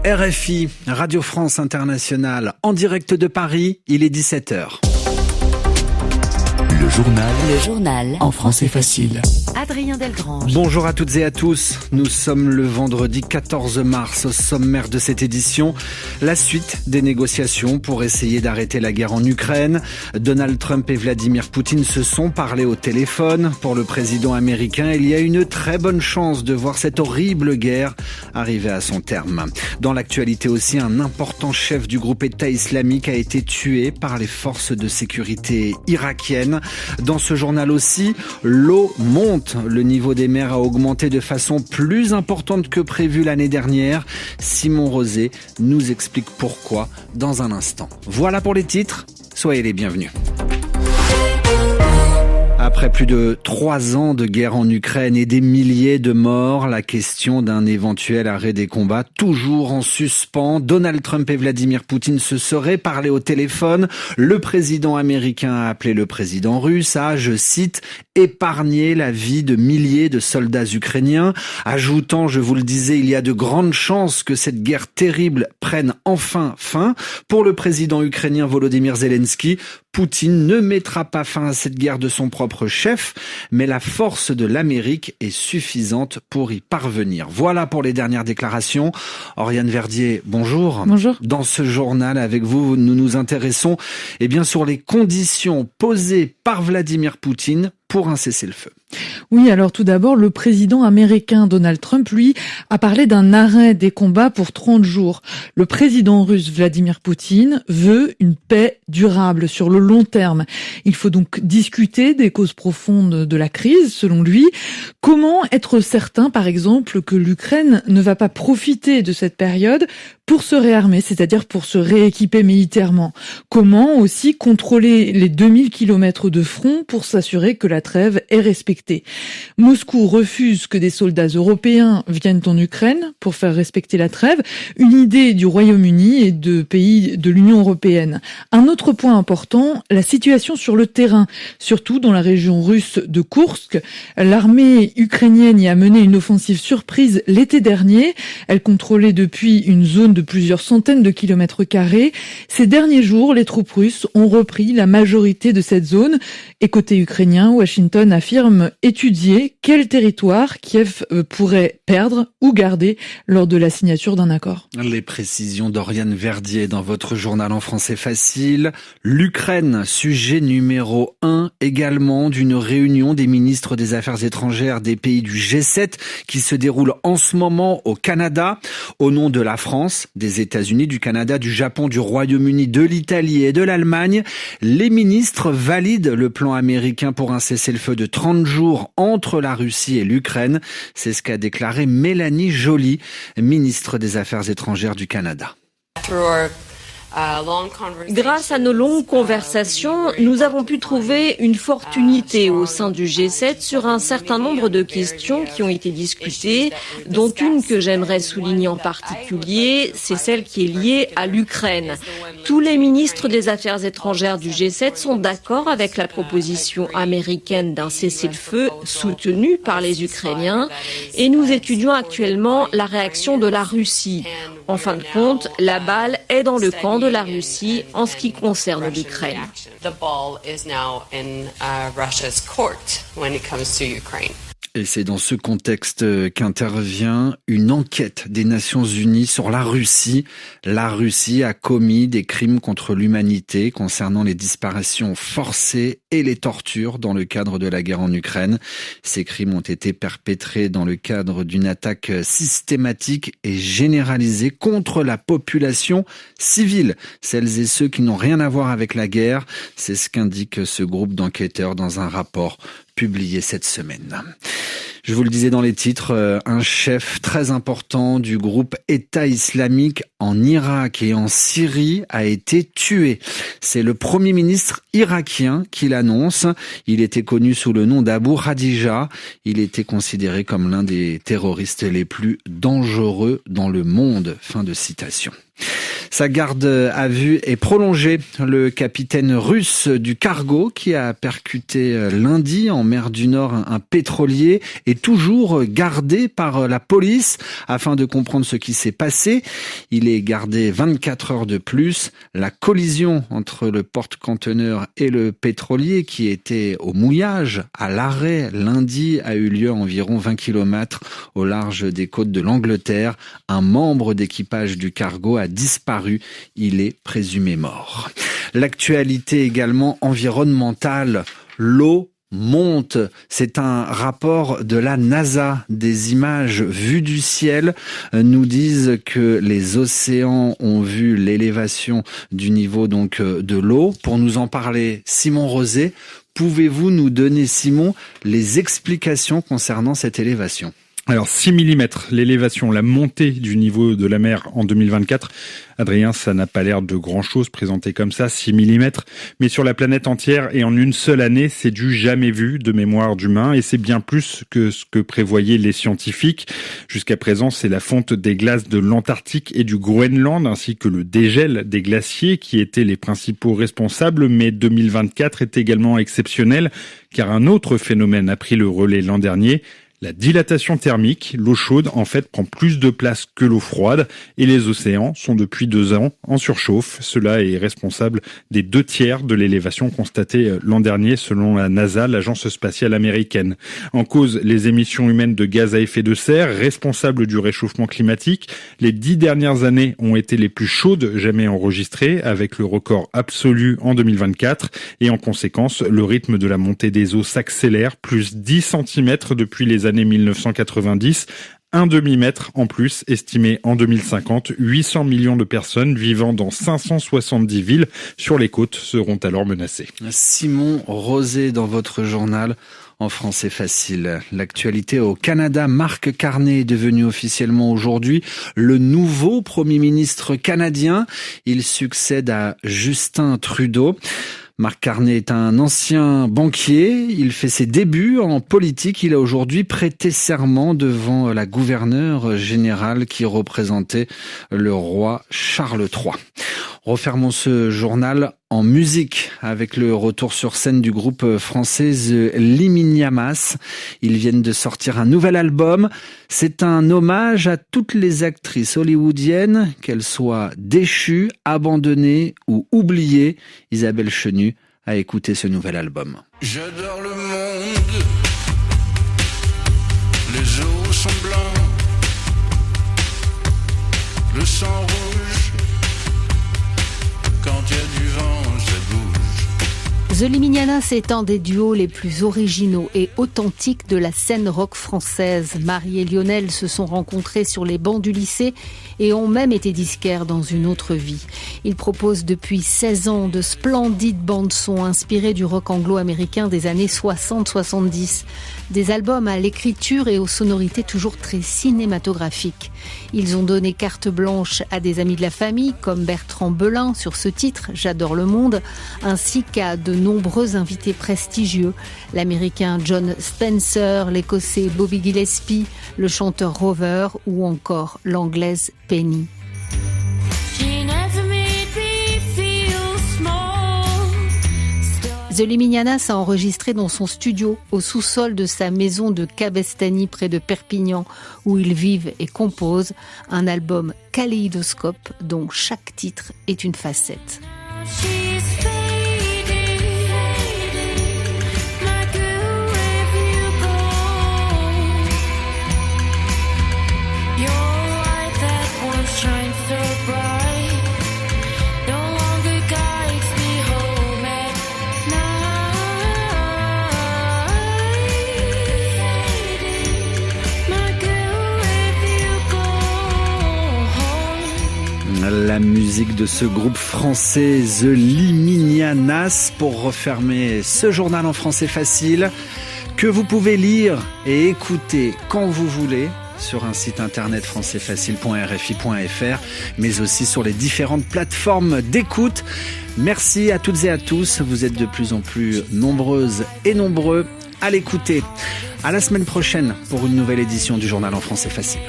RFI, Radio France Internationale, en direct de Paris, il est 17h. Le journal en français facile. Adrien Delgrange. Bonjour à toutes et à tous. Nous sommes le vendredi 14 mars. Au sommaire de cette édition, la suite des négociations pour essayer d'arrêter la guerre en Ukraine. Donald Trump et Vladimir Poutine se sont parlé au téléphone. Pour le président américain, il y a une très bonne chance de voir cette horrible guerre arriver à son terme. Dans l'actualité aussi, un important chef du groupe État islamique a été tué par les forces de sécurité irakiennes. Dans ce journal aussi, l'eau monte. Le niveau des mers a augmenté de façon plus importante que prévu l'année dernière. Simon Rosé nous explique pourquoi dans un instant. Voilà pour les titres, soyez les bienvenus. Après plus de 3 ans de guerre en Ukraine et des milliers de morts, la question d'un éventuel arrêt des combats toujours en suspens. Donald Trump et Vladimir Poutine se seraient parlé au téléphone. Le président américain a appelé le président russe à, je cite, épargner la vie de milliers de soldats ukrainiens, ajoutant, je vous le disais, il y a de grandes chances que cette guerre terrible prenne enfin fin. Pour le président ukrainien Volodymyr Zelensky, Poutine ne mettra pas fin à cette guerre de son propre chef, mais la force de l'Amérique est suffisante pour y parvenir. Voilà pour les dernières déclarations. Oriane Verdier, bonjour. Bonjour. Dans ce journal, avec vous, nous nous intéressons sur les conditions posées par Vladimir Poutine pour un cessez-le-feu. Oui, alors tout d'abord, le président américain Donald Trump, lui, a parlé d'un arrêt des combats pour 30 jours. Le président russe Vladimir Poutine veut une paix durable sur le long terme. Il faut donc discuter des causes profondes de la crise, selon lui. Comment être certain, par exemple, que l'Ukraine ne va pas profiter de cette période pour se réarmer, c'est-à-dire pour se rééquiper militairement? Comment aussi contrôler les 2000 kilomètres de front pour s'assurer que la trêve est respectée? Moscou refuse que des soldats européens viennent en Ukraine pour faire respecter la trêve, une idée du Royaume-Uni et de pays de l'Union européenne. Un autre point important, la situation sur le terrain, surtout dans la région russe de Koursk. L'armée ukrainienne y a mené une offensive surprise l'été dernier. Elle contrôlait depuis une zone de plusieurs centaines de kilomètres carrés. Ces derniers jours, les troupes russes ont repris la majorité de cette zone. Et côté ukrainien, Washington affirme étudier quel territoire Kiev pourrait perdre ou garder lors de la signature d'un accord. Les précisions d'Oriane Verdier dans votre journal en français facile. L'Ukraine, sujet numéro 1 également d'une réunion des ministres des Affaires étrangères des pays du G7 qui se déroule en ce moment au Canada. Au nom de la France, des États-Unis, du Canada, du Japon, du Royaume-Uni, de l'Italie et de l'Allemagne, les ministres valident le plan américain pour un cessez-le-feu de 30 jours entre la Russie et l'Ukraine. C'est ce qu'a déclaré Mélanie Joly, ministre des Affaires étrangères du Canada. Grâce à nos longues conversations, nous avons pu trouver une forte unité au sein du G7 sur un certain nombre de questions qui ont été discutées, dont une que j'aimerais souligner en particulier, c'est celle qui est liée à l'Ukraine. Tous les ministres des Affaires étrangères du G7 sont d'accord avec la proposition américaine d'un cessez-le-feu soutenu par les Ukrainiens et nous étudions actuellement la réaction de la Russie. En fin de compte, la balle est dans le camp de la Russie en ce qui concerne l'Ukraine. Et c'est dans ce contexte qu'intervient une enquête des Nations Unies sur la Russie. La Russie a commis des crimes contre l'humanité concernant les disparitions forcées et les tortures dans le cadre de la guerre en Ukraine. Ces crimes ont été perpétrés dans le cadre d'une attaque systématique et généralisée contre la population civile, celles et ceux qui n'ont rien à voir avec la guerre. C'est ce qu'indique ce groupe d'enquêteurs dans un rapport publié cette semaine. Je vous le disais dans les titres, un chef très important du groupe État islamique en Irak et en Syrie a été tué. C'est le Premier ministre irakien qui l'annonce. Il était connu sous le nom d'Abu Khadija. Il était considéré comme l'un des terroristes les plus dangereux dans le monde. Fin de citation. Sa garde à vue est prolongée. Le capitaine russe du cargo qui a percuté lundi en mer du Nord un pétrolier est toujours gardé par la police afin de comprendre ce qui s'est passé. Il est gardé 24 heures de plus. La collision entre le porte-conteneur et le pétrolier qui était au mouillage, à l'arrêt lundi, a eu lieu à environ 20 km au large des côtes de l'Angleterre. Un membre d'équipage du cargo a disparu. Il est présumé mort. L'actualité également environnementale. L'eau monte. C'est un rapport de la NASA. Des images vues du ciel nous disent que les océans ont vu l'élévation du niveau donc de l'eau. Pour nous en parler, Simon Rosé, pouvez-vous nous donner, Simon, les explications concernant cette élévation ? Alors 6 mm, l'élévation, la montée du niveau de la mer en 2024. Adrien, ça n'a pas l'air de grand-chose présenté comme ça, 6 mm. Mais sur la planète entière et en une seule année, c'est du jamais vu de mémoire d'humain. Et c'est bien plus que ce que prévoyaient les scientifiques. Jusqu'à présent, c'est la fonte des glaces de l'Antarctique et du Groenland, ainsi que le dégel des glaciers qui étaient les principaux responsables. Mais 2024 est également exceptionnel, car un autre phénomène a pris le relais l'an dernier. La dilatation thermique, l'eau chaude en fait prend plus de place que l'eau froide et les océans sont depuis 2 ans en surchauffe. Cela est responsable des 2/3 de l'élévation constatée l'an dernier selon la NASA, l'agence spatiale américaine. En cause, les émissions humaines de gaz à effet de serre, responsables du réchauffement climatique. Les 10 dernières années ont été les plus chaudes jamais enregistrées, avec le record absolu en 2024. Et en conséquence, le rythme de la montée des eaux s'accélère, plus 10 cm depuis les années 1990, un demi-mètre en plus estimé en 2050. 800 millions de personnes vivant dans 570 villes sur les côtes seront alors menacées. Simon Rosé dans votre journal en français facile. L'actualité au Canada, Mark Carney est devenu officiellement aujourd'hui le nouveau Premier ministre canadien. Il succède à Justin Trudeau. Mark Carney est un ancien banquier, il fait ses débuts en politique, il a aujourd'hui prêté serment devant la gouverneure générale qui représentait le roi Charles III. Refermons ce journal en musique avec le retour sur scène du groupe français The Liminiamas. Ils viennent de sortir un nouvel album. C'est un hommage à toutes les actrices hollywoodiennes, qu'elles soient déchues, abandonnées ou oubliées. Isabelle Chenu a écouté ce nouvel album. J'adore le monde, les eaux sont blancs, le sang rouge, quand il y a du vent, ça bouge. The Liminianas est un des duos les plus originaux et authentiques de la scène rock française. Marie et Lionel se sont rencontrés sur les bancs du lycée et ont même été disquaires dans une autre vie. Ils proposent depuis 16 ans de splendides bandes-son inspirées du rock anglo-américain des années 60-70. Des albums à l'écriture et aux sonorités toujours très cinématographiques. Ils ont donné carte blanche à des amis de la famille comme Bertrand Belin sur ce titre, J'adore le monde, ainsi qu'à de nombreux invités prestigieux, l'américain John Spencer, l'écossais Bobby Gillespie, le chanteur Rover ou encore l'anglaise Penny. The Liminianas a enregistré dans son studio, au sous-sol de sa maison de Cabestany près de Perpignan, où ils vivent et composent un album kaléidoscope dont chaque titre est une facette. La musique de ce groupe français The Liminianas pour refermer ce journal en français facile que vous pouvez lire et écouter quand vous voulez sur un site internet françaisfacile.rfi.fr mais aussi sur les différentes plateformes d'écoute. Merci à toutes et à tous, vous êtes de plus en plus nombreuses et nombreux à l'écouter. À la semaine prochaine pour une nouvelle édition du journal en français facile.